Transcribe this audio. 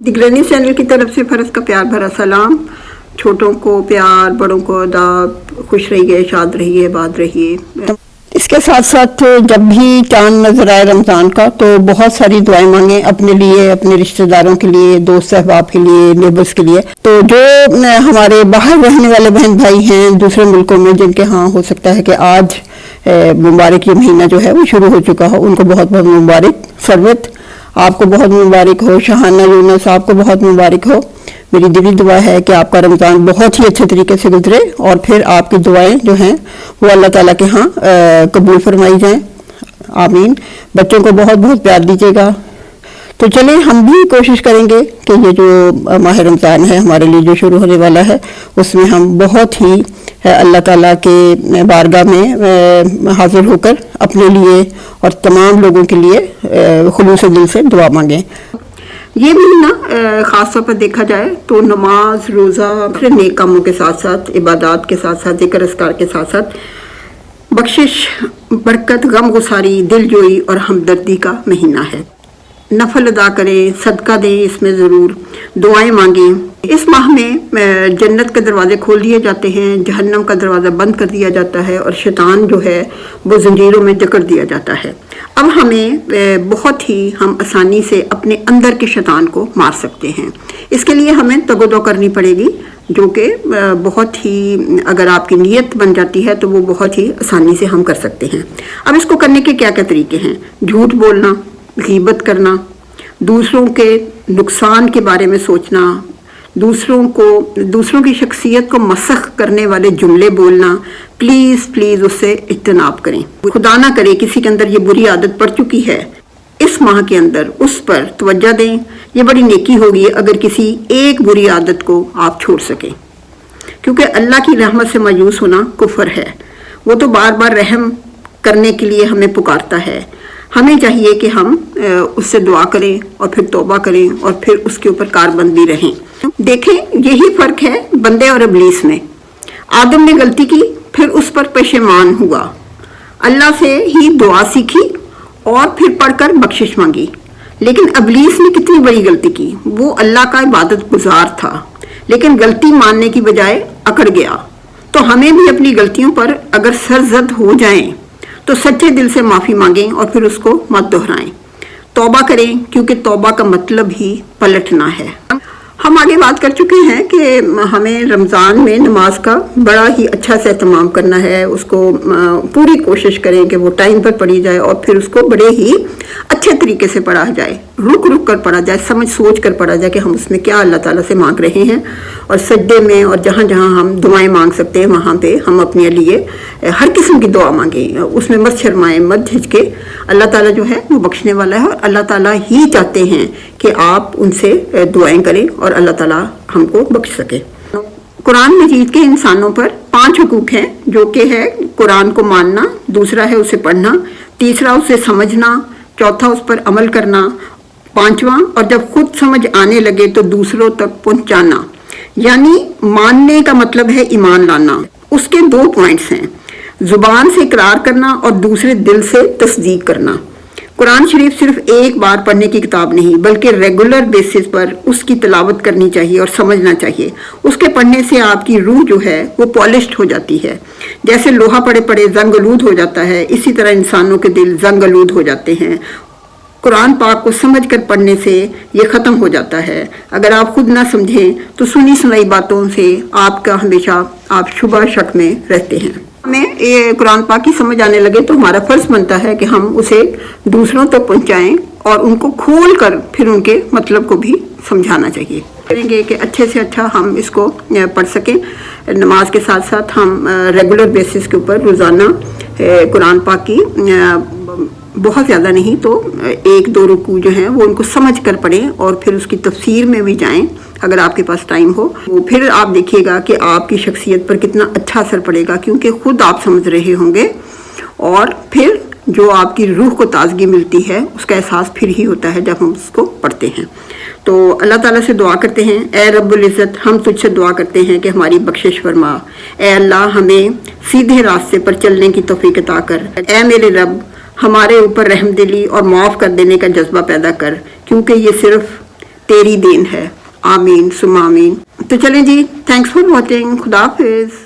दिगरनी channel की तरफ से फर्ज का प्यार भरा सलाम। छोटों को प्यार, बड़ों को आदाब। खुश रहिए, शाद रहिए, आबाद रहिए। इसके साथ साथ जब भी चांद नजर आए रमज़ान का तो बहुत सारी दुआएं मांगे अपने लिए, अपने रिश्तेदारों के लिए, दोस्त अहबाब के लिए, नेबर्स के लिए। तो जो हमारे बाहर रहने वाले बहन भाई हैं दूसरे मुल्कों में, जिनके यहाँ हो सकता है कि आज मुबारक ये महीना जो है वो शुरू हो चुका हो, उनको बहुत बहुत मुबारक। सरवत आपको बहुत मुबारक हो, शहाना यूनुस आपको बहुत मुबारक हो। मेरी दिली दुआ है कि आपका रमज़ान बहुत ही अच्छे तरीके से गुजरे और फिर आपकी दुआएं जो हैं वो अल्लाह ताला के यहाँ कबूल फरमाई जाएं। आमीन। बच्चों को बहुत बहुत प्यार दीजिएगा। तो चलिए हम भी कोशिश करेंगे कि ये जो माह रमज़ान है हमारे लिए जो शुरू होने वाला है, उसमें हम बहुत ही अल्लाह ताला के बारगाह में हाजिर होकर अपने लिए और तमाम लोगों के लिए खुलूस दिल से दुआ मांगें। ये महीना ख़ास तौर पर देखा जाए तो नमाज, रोज़ा, फिर नेक कामों के साथ साथ, इबादत के साथ साथ, ज़िक्र अस्कार के साथ साथ बख्शिश, बरकत, गम गुसारी, दिलजोई और हमदर्दी का महीना है। नफल अदा करें, सदका दें, इसमें ज़रूर दुआएं मांगें। इस माह में जन्नत के दरवाजे खोल दिए जाते हैं, जहन्नम का दरवाज़ा बंद कर दिया जाता है और शैतान जो है वो जंजीरों में जकड़ दिया जाता है। अब हमें बहुत ही हम आसानी से अपने अंदर के शैतान को मार सकते हैं। इसके लिए हमें तगोदो करनी पड़ेगी, जो कि बहुत ही, अगर आपकी नीयत बन जाती है तो वो बहुत ही आसानी से हम कर सकते हैं। अब इसको करने के क्या क्या तरीके हैं? झूठ बोलना, गीबत करना, दूसरों के नुकसान के बारे में सोचना, दूसरों की शख्सियत को मसख करने वाले जुमले बोलना, प्लीज़ उससे इज्तनाब करें। खुदा ना करे किसी के अंदर ये बुरी आदत पड़ चुकी है, इस माह के अंदर उस पर तवज्जो दें। ये बड़ी नेकी होगी अगर किसी एक बुरी आदत को आप छोड़ सकें, क्योंकि अल्लाह की रहमत से मायूस होना कुफ्र है। वो तो बार बार रहम करने के लिए हमें पुकारता है। हमें चाहिए कि हम उससे दुआ करें और फिर तौबा करें और फिर उसके ऊपर कारबंदी रहें। देखें, यही फर्क है बंदे और इब्लीस में। आदम ने गलती की, फिर उस पर पेशेमान हुआ, अल्लाह से ही दुआ सीखी और फिर पढ़कर बख्शिश मांगी। लेकिन इब्लीस ने कितनी बड़ी गलती की। वो अल्लाह का इबादत गुजार था, लेकिन गलती मानने की बजाय अकड़ गया। तो हमें भी अपनी गलतियों पर अगर सरजद हो जाएं तो सच्चे दिल से माफ़ी मांगें और फिर उसको मत दोहराएं। तौबा करें, क्योंकि तौबा का मतलब ही पलटना है। हम आगे बात कर चुके हैं कि हमें रमज़ान में नमाज का बड़ा ही अच्छा से एहतमाम करना है। उसको पूरी कोशिश करें कि वो टाइम पर पढ़ी जाए और फिर उसको बड़े ही अच्छे तरीके से पढ़ा जाए, रुक रुक कर पढ़ा जाए, समझ सोच कर पढ़ा जाए कि हम उसमें क्या अल्लाह ताला से मांग रहे हैं। और सजदे में और जहाँ जहाँ हम दुआएं मांग सकते हैं वहाँ पे हम अपने लिए हर किस्म की दुआ मांगें। उसमें मत शर्माएं, मत झिझके। अल्लाह ताला जो है वो बख्शने वाला है और अल्लाह ताला ही चाहते हैं कि आप उनसे दुआएं करें और अल्लाह ताला हमको बख्श सके। कुरान मजीद के इंसानों पर 5 हुकूक हैं, जो कि है कुरान को मानना, दूसरा है उसे पढ़ना, तीसरा उसे समझना, चौथा उस पर अमल करना, पांचवा और जब खुद समझ आने लगे तो दूसरों तक पहुंचाना। यानी मानने का मतलब है ईमान लाना। उसके 2 पॉइंट्स हैं, जुबान से इकरार करना और दूसरे दिल से तस्दीक करना। कुरान शरीफ सिर्फ एक बार पढ़ने की किताब नहीं, बल्कि रेगुलर बेसिस पर उसकी तिलावत करनी चाहिए और समझना चाहिए। उसके पढ़ने से आपकी रूह जो है वो पॉलिश्ड हो जाती है। जैसे लोहा पड़े पड़े जंग-आलूद हो जाता है, इसी तरह इंसानों के दिल जंग-आलूद हो जाते हैं। कुरान पाक को समझकर पढ़ने से ये ख़त्म हो जाता है। अगर आप खुद ना समझें तो सुनी सुनाई बातों से आपका हमेशा आप शुबह शक में रहते हैं। हमें ये कुरान पाक की समझ आने लगे तो हमारा फ़र्ज बनता है कि हम उसे दूसरों तक पहुंचाएं और उनको खोल कर फिर उनके मतलब को भी समझाना चाहिए। करेंगे कि अच्छे से अच्छा हम इसको पढ़ सकें। नमाज के साथ साथ हम रेगुलर बेसिस के ऊपर रोज़ाना कुरान पाक की बहुत ज़्यादा नहीं तो 1-2 रुकू जो हैं वो उनको समझ कर पढ़ें और फिर उसकी तफसीर में भी जाएं अगर आपके पास टाइम हो। तो फिर आप देखिएगा कि आपकी शख्सियत पर कितना अच्छा असर पड़ेगा, क्योंकि खुद आप समझ रहे होंगे और फिर जो आपकी रूह को ताजगी मिलती है उसका एहसास फिर ही होता है जब हम उसको पढ़ते हैं। तो अल्लाह ताला से दुआ करते हैं, ए रब्बुल इज़्ज़त, हम तुझसे दुआ करते हैं कि हमारी बख्शिश फरमा। ए अल्लाह, हमें सीधे रास्ते पर चलने की तौफीक अता कर। ए मेरे रब, हमारे ऊपर रहमदिली और माफ़ कर देने का जज्बा पैदा कर, क्योंकि ये सिर्फ تیری دین ہے. آمین سم آمین. تو چلیں جی, تھینکس فار واچنگ. خدا حافظ.